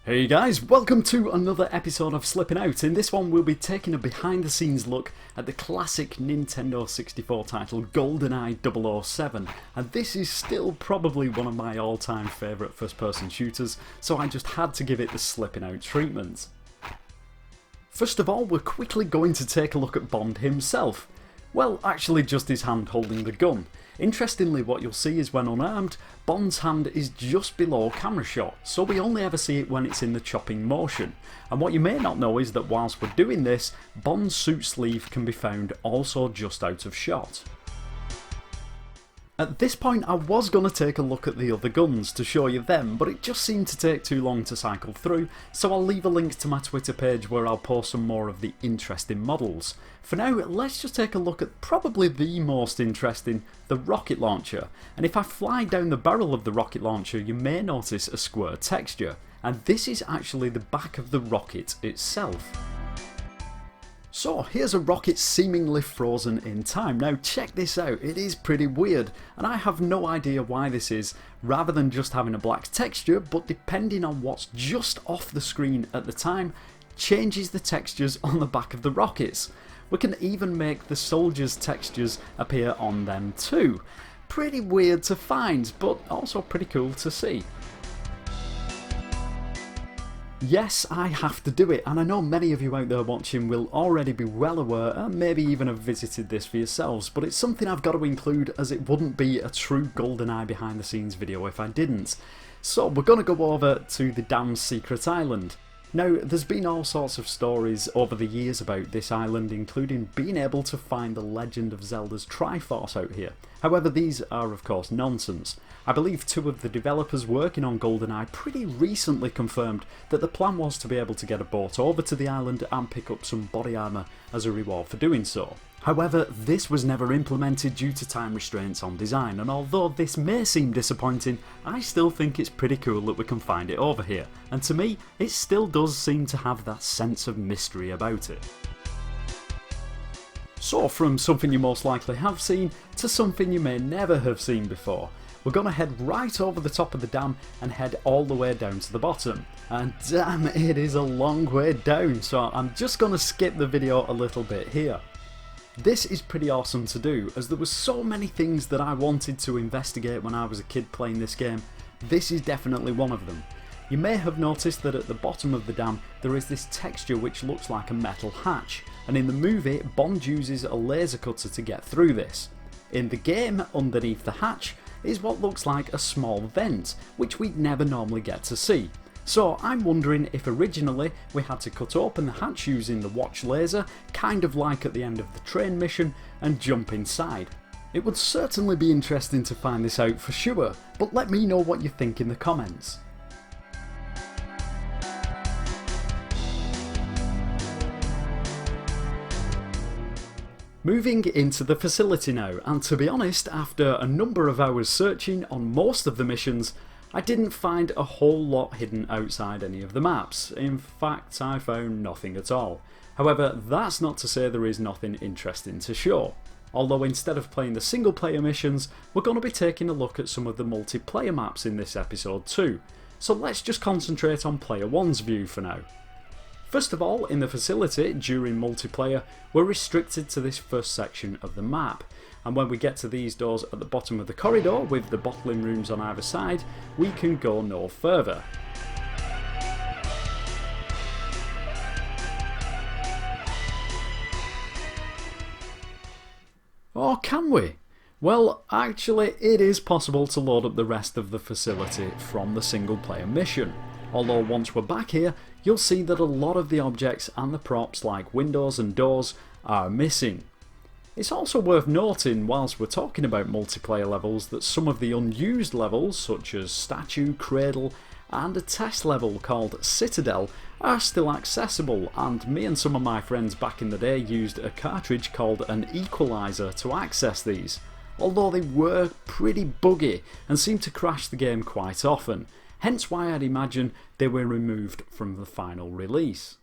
Hey guys, welcome to another episode of Slipping Out. In this one we'll be taking a behind the scenes look at the classic Nintendo 64 title Goldeneye 007, and this is still probably one of my all time favourite first person shooters, so I just had to give it the Slipping Out treatment. First of all, we're quickly going to take a look at Bond himself. Well, actually just his hand holding the gun. Interestingly, what you'll see is when unarmed, Bond's hand is just below camera shot, so we only ever see it when it's in the chopping motion. And what you may not know is that whilst we're doing this, Bond's suit sleeve can be found also just out of shot. At this point I was going to take a look at the other guns to show you them, but it just seemed to take too long to cycle through, so I'll leave a link to my Twitter page where I'll post some more of the interesting models. For now, let's just take a look at probably the most interesting, the rocket launcher. And if I fly down the barrel of the rocket launcher, you may notice a square texture, and this is actually the back of the rocket itself. So here's a rocket seemingly frozen in time. Now check this out, it is pretty weird, and I have no idea why this is, rather than just having a black texture, but depending on what's just off the screen at the time, changes the textures on the back of the rockets. We can even make the soldiers' textures appear on them too. Pretty weird to find, but also pretty cool to see. Yes, I have to do it, and I know many of you out there watching will already be well aware and maybe even have visited this for yourselves, but it's something I've got to include as it wouldn't be a true Goldeneye behind the scenes video if I didn't. So we're going to go over to the damn secret island. Now, there's been all sorts of stories over the years about this island, including being able to find the Legend of Zelda's Triforce out here. However, these are of course nonsense. I believe two of the developers working on Goldeneye pretty recently confirmed that the plan was to be able to get a boat over to the island and pick up some body armour as a reward for doing so. However, this was never implemented due to time restraints on design, and although this may seem disappointing, I still think it's pretty cool that we can find it over here, and to me it still does seem to have that sense of mystery about it. So from something you most likely have seen to something you may never have seen before, we're going to head right over the top of the dam and head all the way down to the bottom. And damn, it is a long way down, so I'm just going to skip the video a little bit here. This is pretty awesome to do, as there were so many things that I wanted to investigate when I was a kid playing this game. This is definitely one of them. You may have noticed that at the bottom of the dam there is this texture which looks like a metal hatch, and in the movie Bond uses a laser cutter to get through this. In the game, underneath the hatch is what looks like a small vent, which we'd never normally get to see. So I'm wondering if originally we had to cut open the hatch using the watch laser, kind of like at the end of the train mission, and jump inside. It would certainly be interesting to find this out for sure, but let me know what you think in the comments. Moving into the facility now, and to be honest, after a number of hours searching on most of the missions, I didn't find a whole lot hidden outside any of the maps. In fact, I found nothing at all. However, that's not to say there is nothing interesting to show. Although instead of playing the single player missions, we're going to be taking a look at some of the multiplayer maps in this episode too. So let's just concentrate on player 1's view for now. First of all, in the facility, during multiplayer, we're restricted to this first section of the map, and when we get to these doors at the bottom of the corridor with the bottling rooms on either side, we can go no further. Or can we? Well, actually it is possible to load up the rest of the facility from the single player mission. Although once we're back here, you'll see that a lot of the objects and the props like windows and doors are missing. It's also worth noting whilst we're talking about multiplayer levels that some of the unused levels such as Statue, Cradle and a test level called Citadel are still accessible, and me and some of my friends back in the day used a cartridge called an equalizer to access these, although they were pretty buggy and seemed to crash the game quite often. Hence why I'd imagine they were removed from the final release.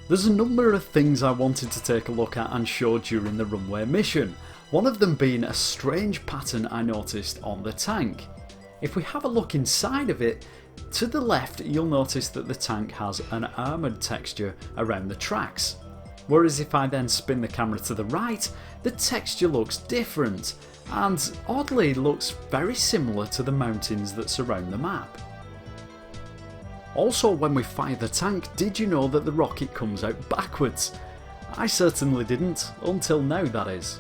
There's a number of things I wanted to take a look at and show during the runway mission, one of them being a strange pattern I noticed on the tank. If we have a look inside of it, to the left you'll notice that the tank has an armoured texture around the tracks, whereas if I then spin the camera to the right, the texture looks different and oddly looks very similar to the mountains that surround the map. Also, when we fire the tank, did you know that the rocket comes out backwards? I certainly didn't, until now that is.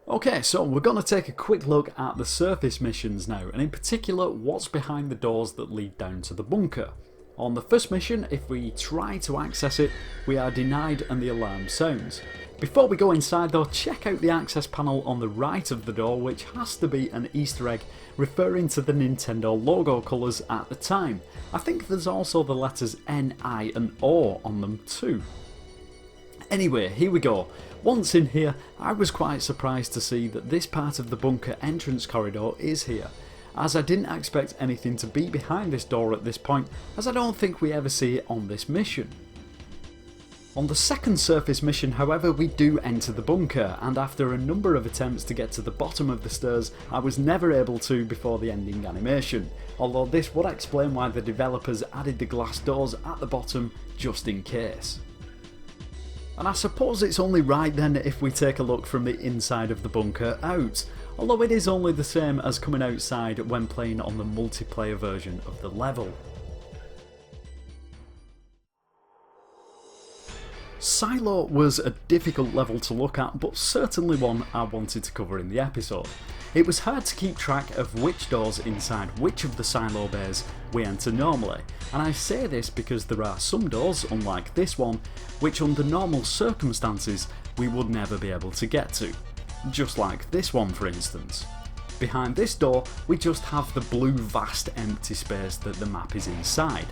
Okay, so we're going to take a quick look at the surface missions now, and in particular what's behind the doors that lead down to the bunker. On the first mission, if we try to access it, we are denied and the alarm sounds. Before we go inside though, check out the access panel on the right of the door, which has to be an Easter egg referring to the Nintendo logo colours at the time. I think there's also the letters N, I and O on them too. Anyway, here we go. Once in here, I was quite surprised to see that this part of the bunker entrance corridor is here, as I didn't expect anything to be behind this door at this point, as I don't think we ever see it on this mission. On the second surface mission however, we do enter the bunker, and after a number of attempts to get to the bottom of the stairs, I was never able to before the ending animation, although this would explain why the developers added the glass doors at the bottom just in case. And I suppose it's only right then if we take a look from the inside of the bunker out, although it is only the same as coming outside when playing on the multiplayer version of the level. Silo was a difficult level to look at, but certainly one I wanted to cover in the episode. It was hard to keep track of which doors inside which of the silo bays we enter normally, and I say this because there are some doors, unlike this one, which under normal circumstances we would never be able to get to. Just like this one for instance. Behind this door we just have the blue vast empty space that the map is inside.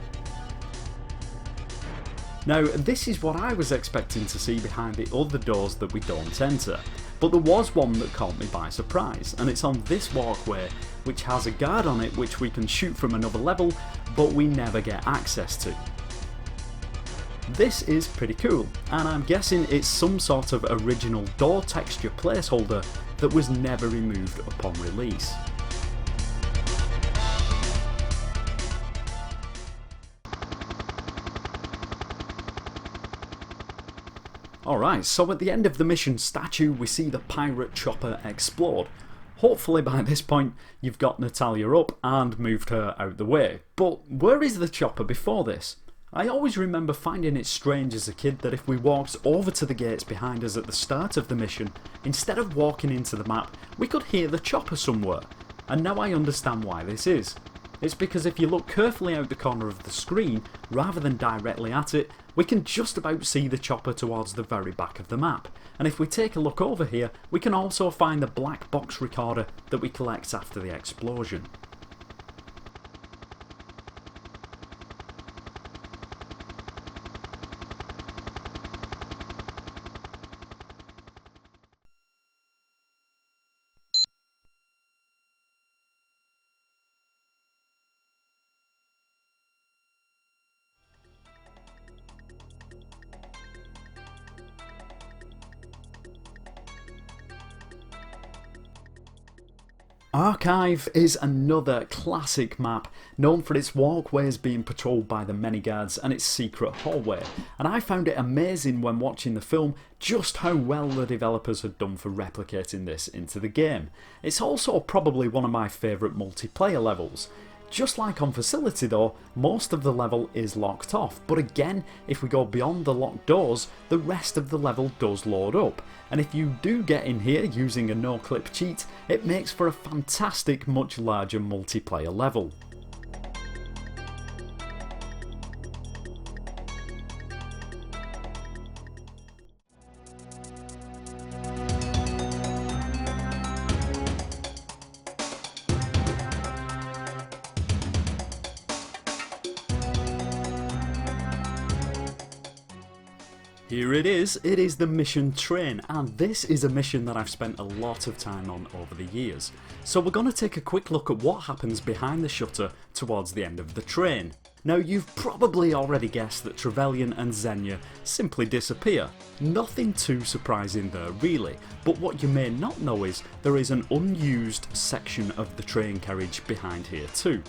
Now this is what I was expecting to see behind the other doors that we don't enter, but there was one that caught me by surprise, and it's on this walkway which has a guard on it which we can shoot from another level, but we never get access to. This is pretty cool, and I'm guessing it's some sort of original door texture placeholder that was never removed upon release. Alright, so at the end of the mission statue we see the pirate chopper explode. Hopefully by this point you've got Natalia up and moved her out the way. But where is the chopper before this? I always remember finding it strange as a kid that if we walked over to the gates behind us at the start of the mission, instead of walking into the map, we could hear the chopper somewhere. And now I understand why this is. It's because if you look carefully out the corner of the screen, rather than directly at it, we can just about see the chopper towards the very back of the map. And if we take a look over here, we can also find the black box recorder that we collect after the explosion. Archive is another classic map, known for its walkways being patrolled by the many guards and its secret hallway, and I found it amazing when watching the film just how well the developers had done for replicating this into the game. It's also probably one of my favourite multiplayer levels. Just like on Facility though, most of the level is locked off, but again, if we go beyond the locked doors, the rest of the level does load up, and if you do get in here using a no-clip cheat, it makes for a fantastic, much larger multiplayer level. Here it is the mission train, and this is a mission that I've spent a lot of time on over the years. So we're going to take a quick look at what happens behind the shutter towards the end of the train. Now you've probably already guessed that Trevelyan and Xenia simply disappear. Nothing too surprising there really, but what you may not know is there is an unused section of the train carriage behind here too.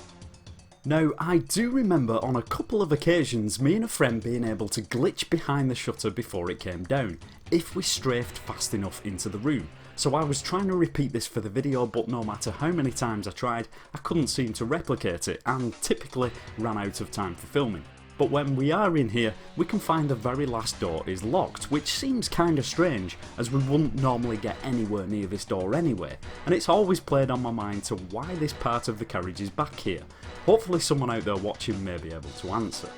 Now, I do remember on a couple of occasions me and a friend being able to glitch behind the shutter before it came down, if we strafed fast enough into the room. So I was trying to repeat this for the video, but no matter how many times I tried, I couldn't seem to replicate it and typically ran out of time for filming. But when we are in here, we can find the very last door is locked, which seems kinda strange, as we wouldn't normally get anywhere near this door anyway, and it's always played on my mind to why this part of the carriage is back here. Hopefully someone out there watching may be able to answer.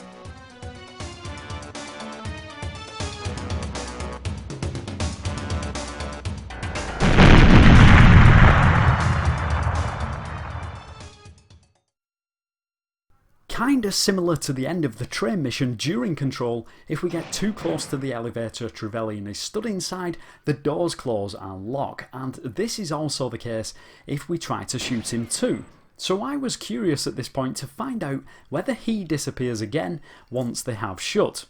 Kinda similar to the end of the train mission during Control, if we get too close to the elevator Trevelyan is stood inside, the doors close and lock, and this is also the case if we try to shoot him too. So I was curious at this point to find out whether he disappears again once they have shut.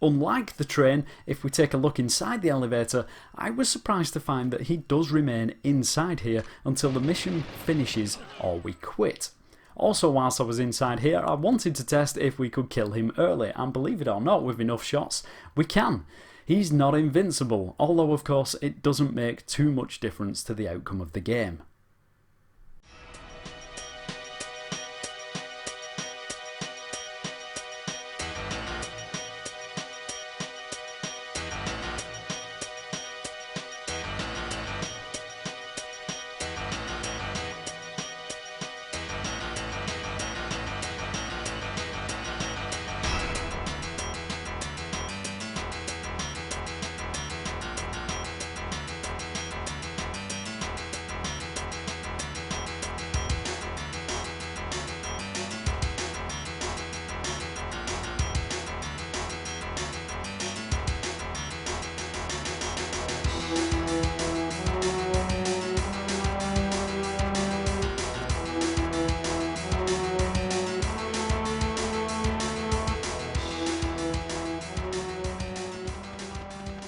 Unlike the train, if we take a look inside the elevator, I was surprised to find that he does remain inside here until the mission finishes or we quit. Also, whilst I was inside here, I wanted to test if we could kill him early, and believe it or not, with enough shots, we can. He's not invincible, although of course it doesn't make too much difference to the outcome of the game.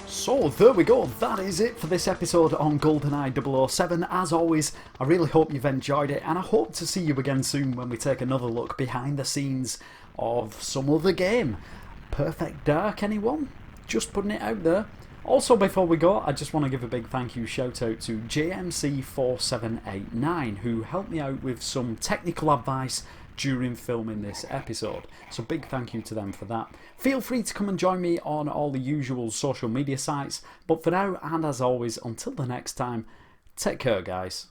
So there we go, that is it for this episode on Goldeneye 007. As always, I really hope you've enjoyed it, and I hope to see you again soon when we take another look behind the scenes of some other game. Perfect Dark, anyone? Just putting it out there. Also, before we go, I just want to give a big thank you shout out to JMC4789, who helped me out with some technical advice during filming this episode. So big thank you to them for that. Feel free to come and join me on all the usual social media sites, but for now, and as always, until the next time, take care guys.